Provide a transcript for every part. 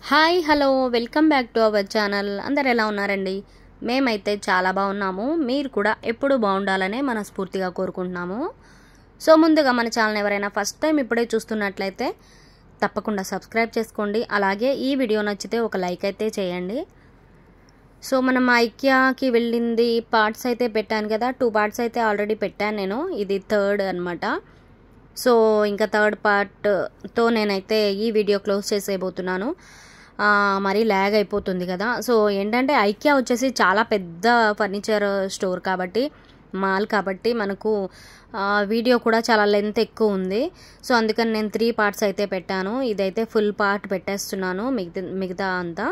Hi hello welcome back to our channel. అందరు ఎలా ఉన్నారండి? మేమైతే చాలా బాగున్నాము. మీరు కూడా ఎప్పుడు బాగుండాలనే మనస్ఫూర్తిగా కోరుకుంటున్నాము. సో ముందుగా మన ఛానల్ ఎవరైనా ఫస్ట్ టైం ఇప్పుడే చూస్తున్నట్లయితే తప్పకుండా సబ్స్క్రైబ్ చేసుకోండి. అలాగే ఈ వీడియో నచ్చితే ఒక లైక్ అయితే చేయండి. సో మనం ఐకియాకి వెళ్ళింది పార్ట్స్ అయితే పెట్టాను కదా, 2 పార్ట్స్ అయితే ఆల్రెడీ పెట్టాను నేను. ఇది థర్డ్ అనమాట. సో ఇంకా థర్డ్ పార్ట్తో నేనైతే ఈ వీడియో క్లోజ్ చేసేయబోతున్నాను. మరీ ల్యాగ్ అయిపోతుంది కదా. సో ఏంటంటే ఐకియా వచ్చేసి చాలా పెద్ద ఫర్నిచర్ స్టోర్ కాబట్టి, మాల్ కాబట్టి మనకు వీడియో కూడా చాలా లెంత్ ఎక్కువ ఉంది. సో అందుకని నేను 3 పార్ట్స్ అయితే పెట్టాను. ఇదైతే ఫుల్ పార్ట్ పెట్టేస్తున్నాను మిగతా అంతా.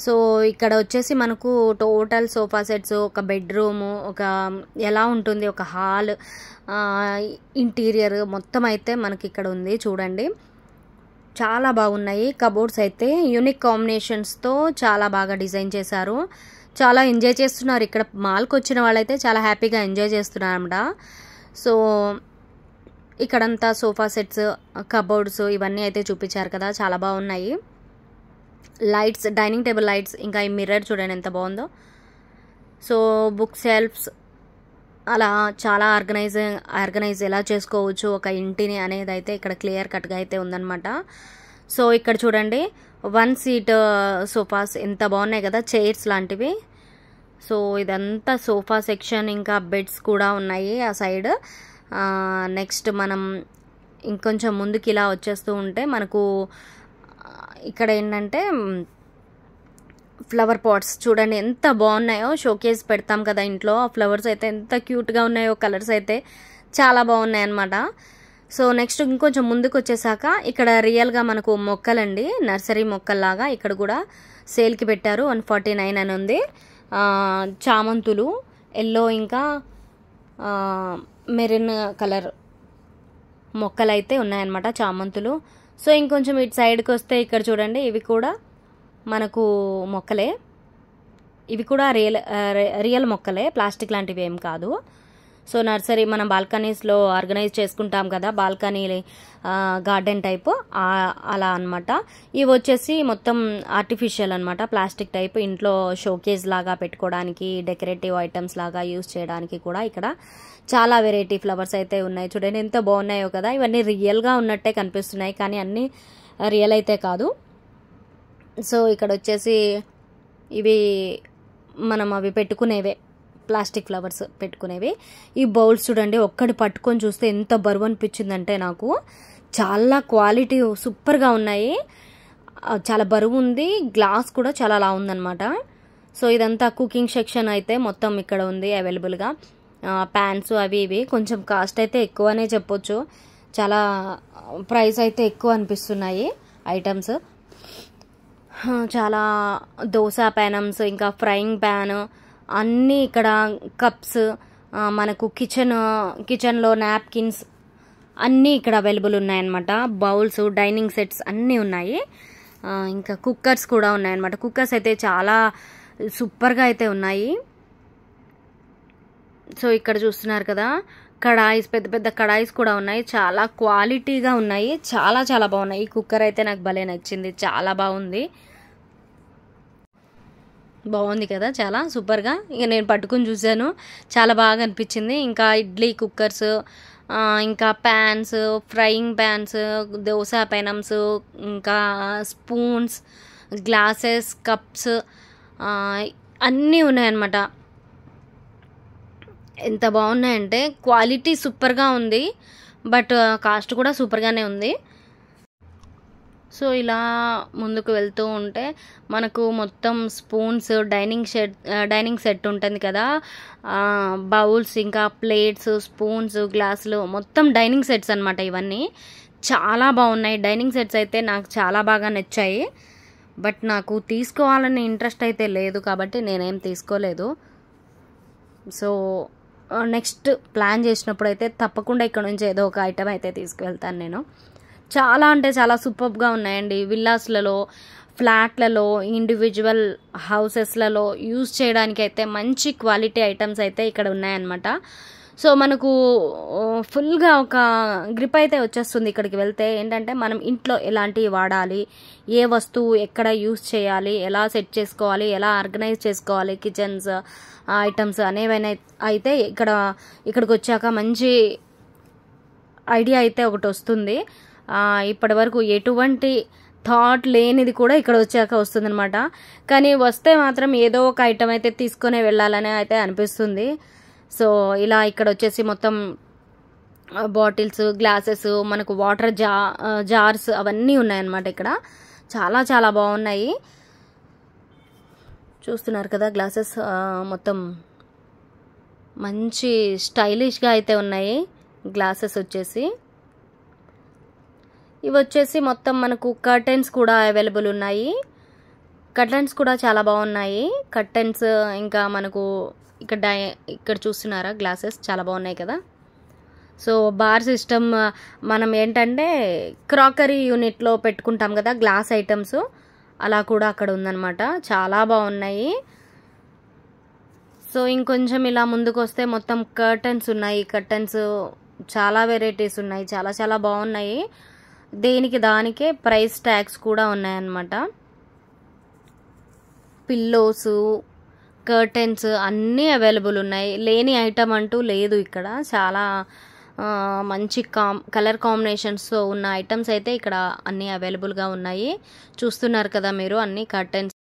సో ఇక్కడ వచ్చేసి మనకు టోటల్ సోఫా సెట్స్, ఒక బెడ్రూము, ఒక ఎలా ఉంటుంది ఒక హాల్, ఇంటీరియర్ మొత్తం అయితే మనకి ఇక్కడ ఉంది. చూడండి చాలా బాగున్నాయి. కబోర్డ్స్ అయితే యూనిక్ కాంబినేషన్స్తో చాలా బాగా డిజైన్ చేశారు. చాలా ఎంజాయ్ చేస్తున్నారు. ఇక్కడ మాల్కి వచ్చిన వాళ్ళైతే చాలా హ్యాపీగా ఎంజాయ్ చేస్తున్నారు అన్నమాట. సో ఇక్కడంతా సోఫా సెట్స్, కబోర్డ్స్ ఇవన్నీ అయితే చూపించారు కదా, చాలా బాగున్నాయి. లైట్స్, డైనింగ్ టేబుల్ లైట్స్, ఇంకా ఈ మిర్రర్ చూడండి ఎంత బాగుందో. సో బుక్ షెల్ఫ్స్, అలా చాలా ఆర్గనైజ్ ఎలా చేసుకోవచ్చు ఒక ఇంటిని అనేది అయితే ఇక్కడ క్లియర్ కట్గా అయితే ఉందన్నమాట. సో ఇక్కడ చూడండి 1 సీట్ సోఫాస్ ఎంత బాగున్నాయి కదా, చైర్స్ లాంటివి. సో ఇదంతా సోఫా సెక్షన్, ఇంకా బెడ్స్ కూడా ఉన్నాయి ఆ సైడ్. నెక్స్ట్ మనం ఇంకొంచెం ముందుకి ఇలా వచ్చేస్తూ ఉంటే మనకు ఇక్కడ ఏంటంటే ఫ్లవర్ పాట్స్ చూడండి ఎంత బాగున్నాయో. షోకేస్ పెడతాం కదా ఇంట్లో, ఆ ఫ్లవర్స్ అయితే ఎంత క్యూట్గా ఉన్నాయో. కలర్స్ అయితే చాలా బాగున్నాయి అన్నమాట. సో నెక్స్ట్ ఇంకొంచెం ముందుకు వచ్చేసాక ఇక్కడ రియల్గా మనకు మొక్కలండి, నర్సరీ మొక్కల్లాగా ఇక్కడ కూడా సేల్కి పెట్టారు. 149 అని ఉంది. చామంతులు ఎల్లో ఇంకా మెరిన్ కలర్ మొక్కలు అయితే ఉన్నాయన్నమాట, చామంతులు. సో ఇంకొంచెం ఇటు సైడ్కి వస్తే ఇక్కడ చూడండి ఇవి కూడా మనకు మొక్కలే. ఇవి కూడా రియల్ మొక్కలే, ప్లాస్టిక్ లాంటివి ఏం కాదు. సో నర్సరీ మనం బాల్కనీస్లో ఆర్గనైజ్ చేసుకుంటాం కదా, బాల్కనీ గార్డెన్ టైప్ అలా అనమాట. ఇవి వచ్చేసి మొత్తం ఆర్టిఫిషియల్ అనమాట, ప్లాస్టిక్ టైప్. ఇంట్లో షోకేజ్ లాగా పెట్టుకోవడానికి, డెకరేటివ్ ఐటమ్స్ లాగా యూస్ చేయడానికి కూడా ఇక్కడ చాలా వెరైటీ ఫ్లవర్స్ అయితే ఉన్నాయి. చూడండి ఎంత బాగున్నాయో కదా. ఇవన్నీ రియల్గా ఉన్నట్టే కనిపిస్తున్నాయి కానీ అన్నీ రియల్ అయితే కాదు. సో ఇక్కడ వచ్చేసి ఇవి మనం అవి పెట్టుకునేవే, ప్లాస్టిక్ ఫ్లవర్స్ పెట్టుకునేవి. ఈ బౌల్స్ చూడండి, ఒక్కటి పట్టుకొని చూస్తే ఎంత బరువు అనిపించిందంటే నాకు. చాలా క్వాలిటీ సూపర్గా ఉన్నాయి, చాలా బరువు ఉంది. గ్లాస్ కూడా చాలా లా ఉందన్నమాట. సో ఇదంతా కుకింగ్ సెక్షన్ అయితే మొత్తం ఇక్కడ ఉంది అవైలబుల్గా. ప్యాన్స్ అవి ఇవి కొంచెం కాస్ట్ అయితే ఎక్కువనే చెప్పొచ్చు. చాలా ప్రైస్ అయితే ఎక్కువ అనిపిస్తున్నాయి ఐటమ్స్. చాలా దోశ ప్యానమ్స్, ఇంకా ఫ్రైయింగ్ ప్యాన్ అన్నీ ఇక్కడ. కప్స్, మనకు కిచెన్లో నాప్కిన్స్ అన్నీ ఇక్కడ అవైలబుల్ ఉన్నాయన్నమాట. బౌల్స్, డైనింగ్ సెట్స్ అన్నీ ఉన్నాయి. ఇంకా కుక్కర్స్ కూడా ఉన్నాయన్నమాట. కుక్కర్స్ అయితే చాలా సూపర్గా అయితే ఉన్నాయి. సో ఇక్కడ చూస్తున్నారు కదా, కడాయిస్, పెద్ద పెద్ద కడాయిస్ కూడా ఉన్నాయి. చాలా క్వాలిటీగా ఉన్నాయి, చాలా చాలా బాగున్నాయి. ఈ కుక్కర్ అయితే నాకు భలే నచ్చింది, చాలా బాగుంది కదా, చాలా సూపర్గా. ఇక నేను పట్టుకుని చూశాను, చాలా బాగా అనిపించింది. ఇంకా ఇడ్లీ కుక్కర్స్, ఇంకా ప్యాన్స్, ఫ్రైయింగ్ ప్యాన్స్, దోశ పెనమ్స్, ఇంకా స్పూన్స్, గ్లాసెస్, కప్స్ అన్నీ ఉన్నాయన్నమాట. ఎంత బాగున్నాయంటే క్వాలిటీ సూపర్గా ఉంది, బట్ కాస్ట్ కూడా సూపర్గానే ఉంది. సో ఇలా ముందుకు వెళ్తూ ఉంటే మనకు మొత్తం స్పూన్స్, డైనింగ్ సెట్ ఉంటుంది కదా, బౌల్స్, ఇంకా ప్లేట్స్, స్పూన్స్, గ్లాసులు, మొత్తం డైనింగ్ సెట్స్ అనమాట. ఇవన్నీ చాలా బాగున్నాయి. డైనింగ్ సెట్స్ అయితే నాకు చాలా బాగా నచ్చాయి. బట్ నాకు తీసుకోవాలని ఇంట్రెస్ట్ అయితే లేదు కాబట్టి నేనేం తీసుకోలేదు. సో నెక్స్ట్ ప్లాన్ చేసినప్పుడు అయితే తప్పకుండా ఇక్కడ నుంచి ఏదో ఒక ఐటమ్ అయితే తీసుకువెళ్తాను నేను. చాలా అంటే చాలా సూపర్గా ఉన్నాయండి. విల్లాస్లలో, ఫ్లాట్లలో, ఇండివిజువల్ హౌసెస్లలో యూజ్ చేయడానికి అయితే మంచి క్వాలిటీ ఐటమ్స్ అయితే ఇక్కడ ఉన్నాయన్నమాట. సో మనకు ఫుల్గా ఒక గ్రిప్ అయితే వచ్చేస్తుంది ఇక్కడికి వెళ్తే. ఏంటంటే మనం ఇంట్లో ఎలాంటివి వాడాలి, ఏ వస్తువు ఎక్కడ యూస్ చేయాలి, ఎలా సెట్ చేసుకోవాలి, ఎలా ఆర్గనైజ్ చేసుకోవాలి కిచెన్స్ ఐటమ్స్ అనేవైనా అయితే ఇక్కడికి వచ్చాక మంచి ఐడియా అయితే ఒకటి వస్తుంది. ఇప్పటి వరకు ఎటువంటి థాట్ లేనిది కూడా ఇక్కడ వచ్చాక వస్తుంది అనమాట. కానీ వస్తే మాత్రం ఏదో ఒక ఐటమ్ అయితే తీసుకునే వెళ్ళాలని అయితే అనిపిస్తుంది. సో ఇలా ఇక్కడ వచ్చేసి మొత్తం బాటిల్స్, గ్లాసెస్, మనకు వాటర్ జార్స్ అవన్నీ ఉన్నాయన్నమాట. ఇక్కడ చాలా చాలా బాగున్నాయి. చూస్తున్నారు కదా గ్లాసెస్ మొత్తం మంచి స్టైలిష్గా అయితే ఉన్నాయి గ్లాసెస్ వచ్చేసి. ఇవి వచ్చేసి మొత్తం మనకు కర్టెన్స్ కూడా అవైలబుల్ ఉన్నాయి. కర్టెన్స్ కూడా చాలా బాగున్నాయి. కర్టెన్స్ ఇంకా మనకు ఇక్కడ చూస్తున్నారా గ్లాసెస్ చాలా బాగున్నాయి కదా. సో బార్ సిస్టమ్ మనం ఏంటంటే క్రాకరీ యూనిట్లో పెట్టుకుంటాం కదా గ్లాస్ ఐటమ్స్, అలా కూడా అక్కడ ఉందన్నమాట. చాలా బాగున్నాయి. సో ఇంకొంచెం ఇలా ముందుకు వస్తే మొత్తం కర్టెన్స్ ఉన్నాయి. కర్టెన్స్ చాలా వెరైటీస్ ఉన్నాయి, చాలా చాలా బాగున్నాయి. దేనికి దానికే ప్రైస్ ట్యాగ్స్ కూడా ఉన్నాయన్నమాట. పిల్లోస్, కర్టెన్స్ అన్నీ అవైలబుల్ ఉన్నాయి. లేని ఐటమ్ అంటూ లేదు ఇక్కడ. చాలా మంచి కలర్ కాంబినేషన్స్తో ఉన్న ఐటమ్స్ అయితే ఇక్కడ అన్నీ అవైలబుల్గా ఉన్నాయి. చూస్తున్నారు కదా మీరు అన్ని కర్టెన్స్.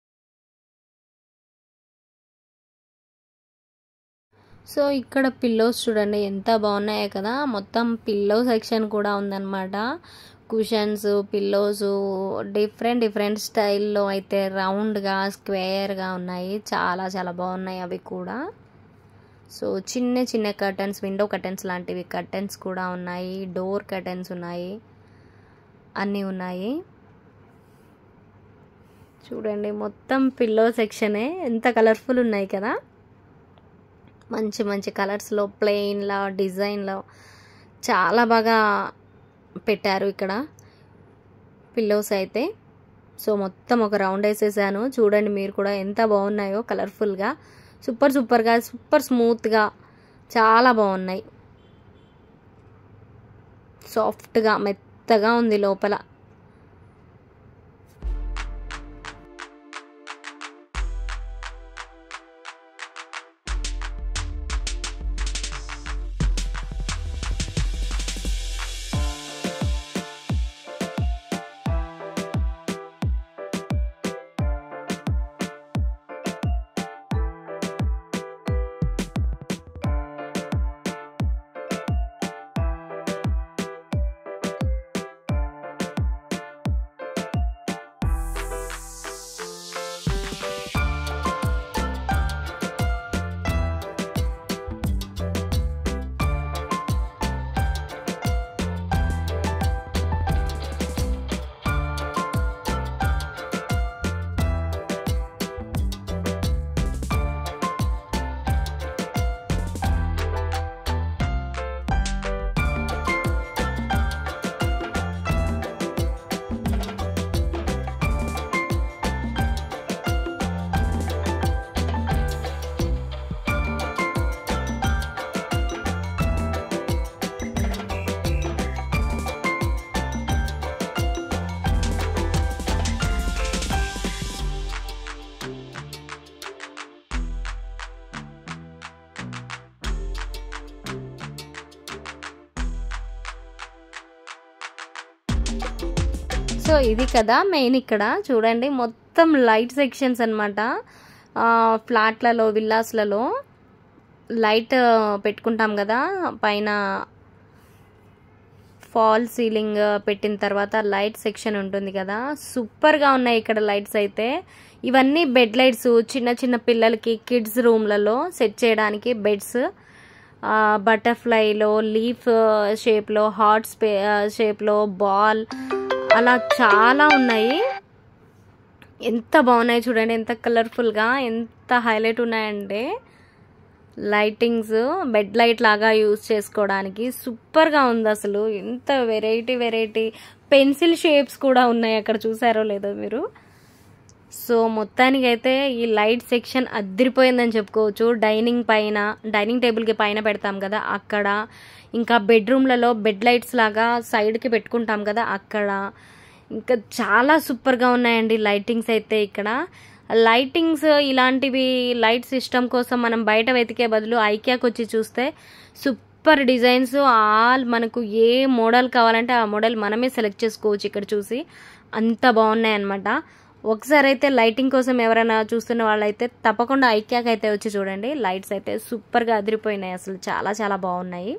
సో ఇక్కడ పిల్లోస్ చూడండి ఎంత బాగున్నాయో కదా. మొత్తం పిల్లో సెక్షన్ కూడా ఉందన్నమాట. కుషన్స్, పిల్లోస్ డిఫరెంట్ స్టైల్లో అయితే రౌండ్గా, స్క్వేర్గా ఉన్నాయి. చాలా చాలా బాగున్నాయి అవి కూడా. సో చిన్న చిన్న కర్టెన్స్, విండో కర్టెన్స్ లాంటివి కర్టెన్స్ కూడా ఉన్నాయి. డోర్ కర్టెన్స్ ఉన్నాయి, అన్నీ ఉన్నాయి. చూడండి మొత్తం పిల్లో సెక్షనే. ఎంత కలర్ఫుల్ ఉన్నాయి కదా. మంచి మంచి కలర్స్లో, ప్లెయిన్లో, డిజైన్లో చాలా బాగా పెట్టారు ఇక్కడ పిల్లోస్ అయితే. సో మొత్తం ఒక రౌండ్ వేసేసాను. చూడండి మీరు కూడా ఎంత బాగున్నాయో కలర్ఫుల్గా, సూపర్గా, సూపర్ స్మూత్గా చాలా బాగున్నాయి. సాఫ్ట్గా మెత్తగా ఉంది లోపల. సో ఇది కదా మెయిన్. ఇక్కడ చూడండి మొత్తం లైట్ సెక్షన్స్ అన్నమాట. ఫ్లాట్లలో, విల్లాస్లలో లైట్ పెట్టుకుంటాం కదా, పైన ఫాల్ సీలింగ్ పెట్టిన తర్వాత లైట్ సెక్షన్ ఉంటుంది కదా. సూపర్గా ఉన్నాయి ఇక్కడ లైట్స్ అయితే. ఇవన్నీ బెడ్ లైట్స్, చిన్న చిన్న పిల్లలకి కిడ్స్ రూమ్లలో సెట్ చేయడానికి బెడ్స్. బటర్ఫ్లైలో, లీఫ్ షేప్లో, హార్ట్ షేప్లో, బాల్, అలా చాలా ఉన్నాయి. ఎంత బాగున్నాయి చూడండి, ఎంత కలర్ఫుల్గా, ఎంత హైలైట్ ఉన్నాయంటే. లైటింగ్స్ బెడ్ లైట్ లాగా యూజ్ చేసుకోవడానికి సూపర్గా ఉంది అసలు. ఎంత వెరైటీ పెన్సిల్ షేప్స్ కూడా ఉన్నాయి అక్కడ, చూసారో లేదో మీరు. సో మొత్తానికైతే ఈ లైట్ సెక్షన్ అదిరిపోయిందని చెప్పుకోవచ్చు. డైనింగ్ టేబుల్కి పైన పెడతాం కదా అక్కడ, ఇంకా బెడ్రూమ్లలో బెడ్ లైట్స్ లాగా సైడ్కి పెట్టుకుంటాం కదా అక్కడ, ఇంకా చాలా సూపర్గా ఉన్నాయండి లైటింగ్స్ అయితే. ఇక్కడ లైటింగ్స్ ఇలాంటివి లైట్ సిస్టమ్ కోసం మనం బయట వెతికే బదులు ఐకియాకి వచ్చి చూస్తే సూపర్ డిజైన్స్ ఆల్ మనకు ఏ మోడల్ కావాలంటే ఆ మోడల్ మనమే సెలెక్ట్ చేసుకోవచ్చు ఇక్కడ చూసి. అంత బాగున్నాయి అన్నమాట. ఒకసారి అయితే లైటింగ్ కోసం ఎవరైనా చూస్తున్న వాళ్ళైతే తప్పకుండా ఐకియాకి అయితే వచ్చి చూడండి. లైట్స్ అయితే సూపర్గా అదిరిపోయినాయి, అసలు చాలా చాలా బాగున్నాయి.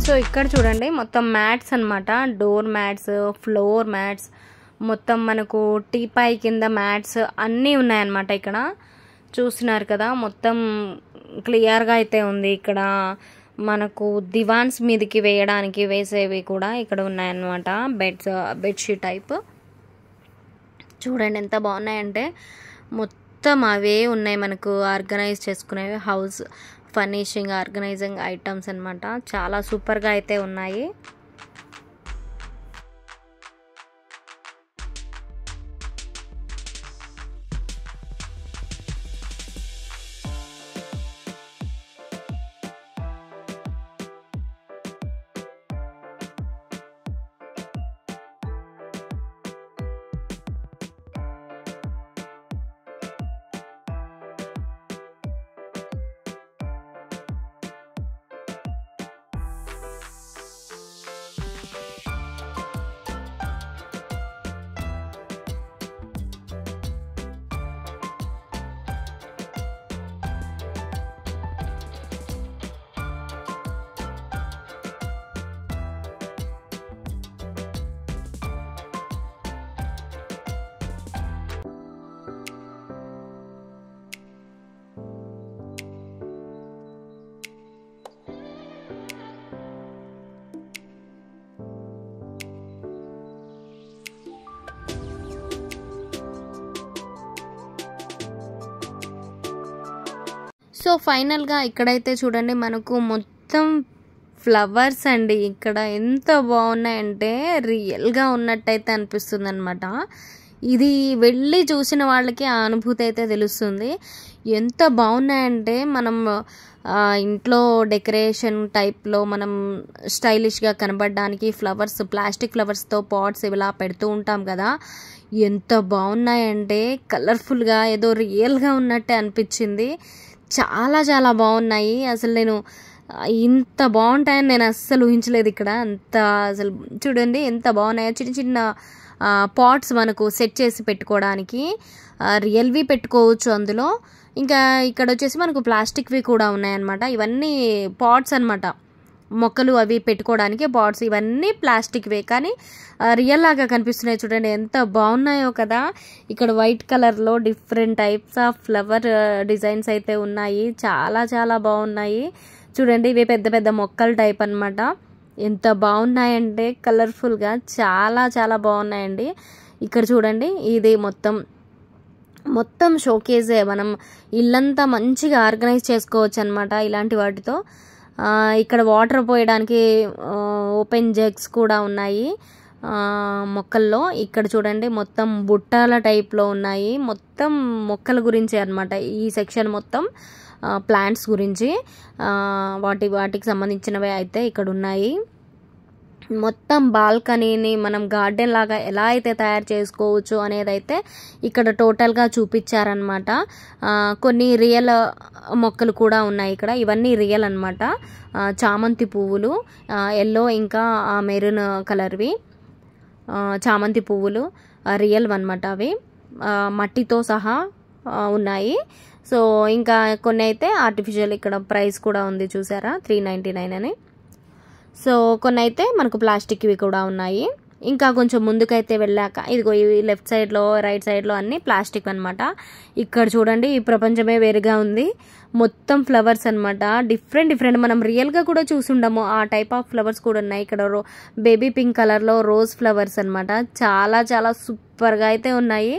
సో ఇక్కడ చూడండి మొత్తం మ్యాట్స్ అన్నమాట, డోర్ మ్యాట్స్, ఫ్లోర్ మ్యాట్స్, మొత్తం మనకు టీపాయ్ కింద మ్యాట్స్ అన్నీ ఉన్నాయన్నమాట. ఇక్కడ చూస్తున్నారు కదా, మొత్తం క్లియర్గా అయితే ఉంది. ఇక్కడ మనకు దివాన్స్ మీదకి వేయడానికి వేసేవి కూడా ఇక్కడ ఉన్నాయన్నమాట, బెడ్షీట్ టైప్. చూడండి ఎంత బాగున్నాయంటే మొత్తం అవే ఉన్నాయి మనకు ఆర్గనైజ్ చేసుకునేవి, హౌస్ ఫర్నిషింగ్ ఆర్గనైజింగ్ ఐటమ్స్ అన్నమాట. చాలా సూపర్గా అయితే ఉన్నాయి. సో ఫైనల్గా ఇక్కడైతే చూడండి మనకు మొత్తం ఫ్లవర్స్ అండి. ఇక్కడ ఎంత బాగున్నాయంటే రియల్గా ఉన్నట్టయితే అనిపిస్తుంది అనమాట. ఇది వెళ్ళి చూసిన వాళ్ళకి ఆ అనుభూతి అయితే తెలుస్తుంది. ఎంత బాగున్నాయంటే మనం ఇంట్లో డెకరేషన్ టైప్లో మనం స్టైలిష్గా కనబడడానికి ఫ్లవర్స్, ప్లాస్టిక్ ఫ్లవర్స్తో పాట్స్ ఇలా పెడుతూ ఉంటాం కదా, ఎంత బాగున్నాయంటే కలర్ఫుల్గా ఏదో రియల్గా ఉన్నట్టే అనిపించింది. చాలా చాలా బాగున్నాయి. అసలు నేను ఇంత బాగుంటాయని నేను అస్సలు ఊహించలేదు. ఇక్కడ అంత అసలు చూడండి ఎంత బాగున్నాయో. చిన్న చిన్న పాట్స్ మనకు సెట్ చేసి పెట్టుకోవడానికి రియల్వి పెట్టుకోవచ్చు అందులో. ఇంకా ఇక్కడ వచ్చేసి మనకు ప్లాస్టిక్వి కూడా ఉన్నాయన్నమాట. ఇవన్నీ పాట్స్ అన్నమాట, మొక్కలు అవి పెట్టుకోవడానికి పాట్స్. ఇవన్నీ ప్లాస్టిక్వే కానీ రియల్ లాగా కనిపిస్తున్నాయి. చూడండి ఎంత బాగున్నాయో కదా. ఇక్కడ వైట్ కలర్లో different types of flower designs అయితే ఉన్నాయి. చాలా చాలా బాగున్నాయి. చూడండి ఇవి పెద్ద పెద్ద మొక్కల టైప్ అన్నమాట. ఎంత బాగున్నాయంటే కలర్ఫుల్గా చాలా చాలా బాగున్నాయండి. ఇక్కడ చూడండి, ఇది మొత్తం షోకేజే. మనం ఇల్లంతా మంచిగా ఆర్గనైజ్ చేసుకోవచ్చు అనమాట ఇలాంటి వాటితో. ఇక్కడ వాటర్ పోయడానికి ఓపెన్ జగ్స్ కూడా ఉన్నాయి మొక్కల్లో. ఇక్కడ చూడండి, మొత్తం బుట్టల టైప్లో ఉన్నాయి. మొత్తం మొక్కల గురించి అనమాట ఈ సెక్షన్ మొత్తం. ప్లాంట్స్ గురించి వాటికి సంబంధించినవి అయితే ఇక్కడ ఉన్నాయి. మొత్తం బాల్కనీని మనం గార్డెన్ లాగా ఎలా అయితే తయారు చేసుకోవచ్చు అనేది అయితే ఇక్కడ టోటల్గా చూపించారనమాట. కొన్ని రియల్ మొక్కలు కూడా ఉన్నాయి ఇక్కడ. ఇవన్నీ రియల్ అనమాట. చామంతి పువ్వులు, ఎల్లో ఇంకా మెరూన్ కలర్వి చామంతి పువ్వులు రియల్ అనమాట. అవి మట్టితో సహా ఉన్నాయి. సో ఇంకా కొన్ని అయితే ఆర్టిఫిషియల్. ఇక్కడ ప్రైస్ కూడా ఉంది చూసారా, 399 అని. సో కొన్ని అయితే మనకు ప్లాస్టిక్వి కూడా ఉన్నాయి. ఇంకా కొంచెం ముందుకైతే వెళ్ళాక ఇదిగో ఈ లెఫ్ట్ సైడ్లో రైట్ సైడ్లో అన్ని ప్లాస్టిక్ అనమాట. ఇక్కడ చూడండి, ఈ ప్రపంచమే వేరుగా ఉంది. మొత్తం ఫ్లవర్స్ అనమాట. డిఫరెంట్ మనం రియల్గా కూడా చూసుండము ఆ టైప్ ఆఫ్ ఫ్లవర్స్ కూడా ఉన్నాయి. ఇక్కడ బేబీ పింక్ కలర్లో రోజ్ ఫ్లవర్స్ అనమాట. చాలా చాలా సూపర్గా అయితే ఉన్నాయి.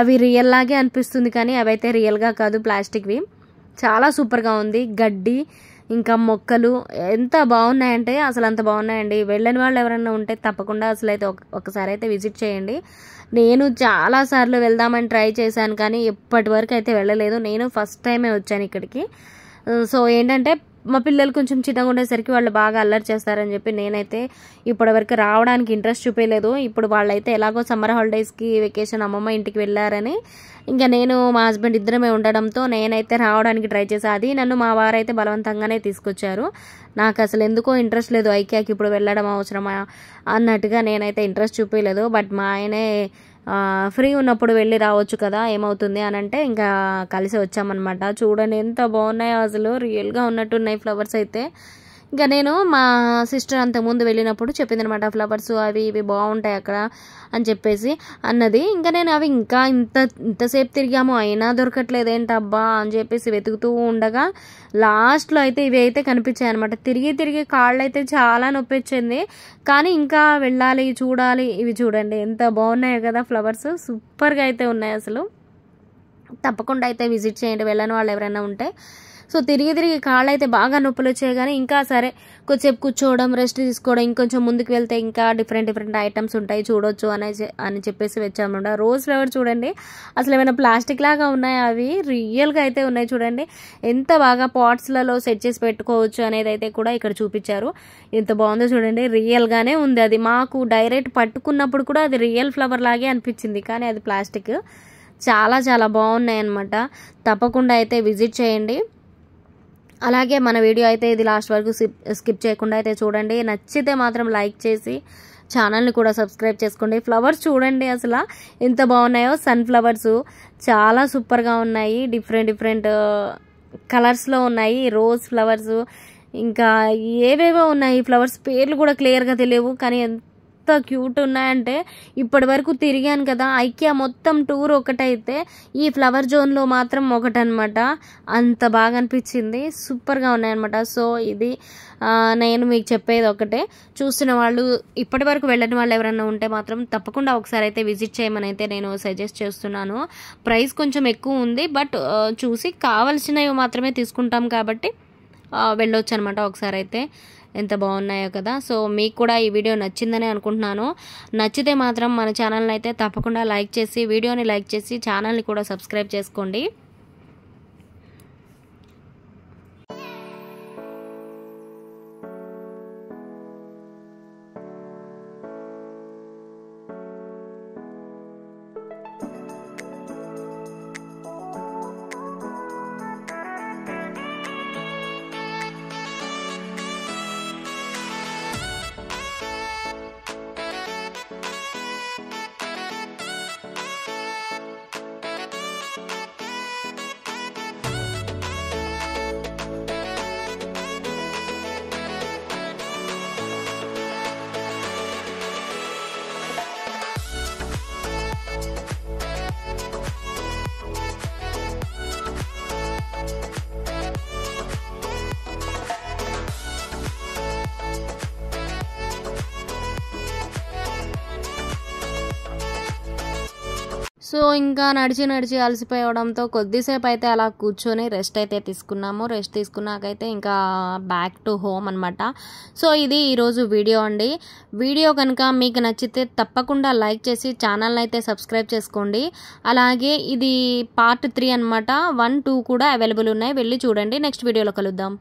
అవి రియల్ లాగే అనిపిస్తుంది కానీ అవి అయితే రియల్గా కాదు, ప్లాస్టిక్వి. చాలా సూపర్గా ఉంది. గడ్డి ఇంకా మొక్కలు ఎంత బాగున్నాయంటే అసలు అంత బాగున్నాయండి. వెళ్ళని వాళ్ళు ఎవరైనా ఉంటే తప్పకుండా అసలు అయితే ఒకసారి అయితే విజిట్ చేయండి. నేను చాలాసార్లు వెళ్దామని ట్రై చేశాను కానీ ఎప్పటి వరకు అయితే వెళ్ళలేదు. నేను ఫస్ట్ టైమే వచ్చాను ఇక్కడికి. సో ఏంటంటే మా పిల్లలు కొంచెం చిన్నగా ఉండేసరికి వాళ్ళు బాగా అల్లరి చేస్తారని చెప్పి నేనైతే ఇప్పటివరకు రావడానికి ఇంట్రెస్ట్ చూపించలేదు. ఇప్పుడు వాళ్ళైతే ఎలాగో సమ్మర్ హాలిడేస్కి వెకేషన్ అమ్మమ్మ ఇంటికి వెళ్ళారని ఇంకా నేను మా హస్బెండ్ ఇద్దరమే ఉండడంతో నేనైతే రావడానికి ట్రై చేశాను. అది నన్ను మా వారైతే బలవంతంగానే తీసుకొచ్చారు. నాకు అసలు ఎందుకో ఇంట్రెస్ట్ లేదు ఐకియాకి ఇప్పుడు వెళ్ళడం అవసరమా అన్నట్టుగా నేనైతే ఇంట్రెస్ట్ చూపించలేదు. బట్ మా ఆయనే ఫ్రీ ఉన్నప్పుడు వెళ్ళి రావచ్చు కదా, ఏమవుతుంది అని అంటే ఇంకా కలిసి వచ్చామన్నమాట. చూడండి ఎంత బాగున్నాయో, అసలు రియల్గా ఉన్నట్టున్నాయి ఫ్లవర్స్ అయితే. ఇంకా నేను మా సిస్టర్ అంతకుముందు వెళ్ళినప్పుడు చెప్పింది అనమాట, ఫ్లవర్స్ అవి ఇవి బాగుంటాయి అక్కడ అని చెప్పేసి అన్నది. ఇంకా నేను అవి ఇంకా ఇంతసేపు తిరిగాము అయినా దొరకట్లేదు ఏంటబ్బా అని చెప్పేసి వెతుకుతూ ఉండగా లాస్ట్లో అయితే ఇవి అయితే కనిపించాయి అనమాట. తిరిగి కాళ్ళు అయితే చాలా నొప్పి వచ్చింది కానీ ఇంకా వెళ్ళాలి, చూడాలి. ఇవి చూడండి ఎంత బాగున్నాయో కదా ఫ్లవర్స్, సూపర్గా అయితే ఉన్నాయి అసలు. తప్పకుండా అయితే విజిట్ చేయండి వెళ్ళని వాళ్ళు ఎవరైనా ఉంటే. సో తిరిగి కాళ్ళు అయితే బాగా నొప్పులు వచ్చాయి కానీ ఇంకా సరే కొద్దిసేపు కూర్చోవడం, రెస్ట్ తీసుకోవడం, ఇంకొంచెం ముందుకు వెళ్తే ఇంకా డిఫరెంట్ ఐటమ్స్ ఉంటాయి చూడొచ్చు అని చెప్పేసి వచ్చామన్నమాట. రోజ్ ఫ్లవర్ చూడండి అసలు ఏమైనా ప్లాస్టిక్ లాగా ఉన్నాయి, అవి రియల్గా అయితే ఉన్నాయి. చూడండి ఎంత బాగా పాట్స్లలో సెట్ చేసి పెట్టుకోవచ్చు అనేది అయితే కూడా ఇక్కడ చూపించారు. ఎంత బాగుందో చూడండి, రియల్గానే ఉంది. అది మాకు డైరెక్ట్ పట్టుకున్నప్పుడు కూడా అది రియల్ ఫ్లవర్ లాగే అనిపించింది కానీ అది ప్లాస్టిక్. చాలా చాలా బాగున్నాయి అన్నమాట. తప్పకుండా అయితే విజిట్ చేయండి. అలాగే మన వీడియో అయితే ఇది లాస్ట్ వరకు స్కిప్ చేయకుండా అయితే చూడండి. నచ్చితే మాత్రం లైక్ చేసి ఛానల్ని కూడా సబ్స్క్రైబ్ చేసుకోండి. ఫ్లవర్స్ చూడండి అసలు ఎంత బాగున్నాయో. సన్ ఫ్లవర్స్ చాలా సూపర్గా ఉన్నాయి. డిఫరెంట్ కలర్స్లో ఉన్నాయి. రోజ్ ఫ్లవర్స్ ఇంకా ఏవేవో ఉన్నాయి. ఫ్లవర్స్ పేర్లు కూడా క్లియర్గా తెలియవు కానీ ఎంత క్యూట్ ఉన్నాయంటే ఇప్పటి వరకు తిరిగాను కదా ఐకియా మొత్తం టూర్ ఒకటైతే ఈ ఫ్లవర్ జోన్లో మాత్రం ఒకటనమాట. అంత బాగా అనిపించింది, సూపర్గా ఉన్నాయన్నమాట. సో ఇది నేను మీకు చెప్పేది ఒకటే, చూస్తున్న వాళ్ళు ఇప్పటి వరకు వెళ్ళని వాళ్ళు ఎవరైనా ఉంటే మాత్రం తప్పకుండా ఒకసారి అయితే విజిట్ చేయమని అయితే నేను సజెస్ట్ చేస్తున్నాను. ప్రైస్ కొంచెం ఎక్కువ ఉంది బట్ చూసి కావాల్సినవి మాత్రమే తీసుకుంటాం కాబట్టి వెళ్ళొచ్చు అనమాట ఒకసారి అయితే. ఎంత బాగున్నాయో కదా. సో మీకు కూడా ఈ వీడియో నచ్చిందని అనుకుంటున్నాను. నచ్చితే మాత్రం మన ఛానల్ని అయితే తప్పకుండా లైక్ చేసి వీడియోని లైక్ చేసి ఛానల్ని కూడా సబ్స్క్రైబ్ చేసుకోండి. సో ఇంకా నడిచి అలసిపోవడంతో కొద్దిసేపు అయితే అలా కూర్చొని రెస్ట్ అయితే తీసుకున్నాము. రెస్ట్ తీసుకున్నాకైతే ఇంకా బ్యాక్ టు హోమ్ అనమాట. సో ఇది ఈరోజు వీడియో అండి. వీడియో కనుక మీకు నచ్చితే తప్పకుండా లైక్ చేసి ఛానల్ని అయితే సబ్స్క్రైబ్ చేసుకోండి. అలాగే ఇది పార్ట్ 3 అనమాట. 1, 2 కూడా అవైలబుల్ ఉన్నాయి, వెళ్ళి చూడండి. నెక్స్ట్ వీడియోలో కలుద్దాం.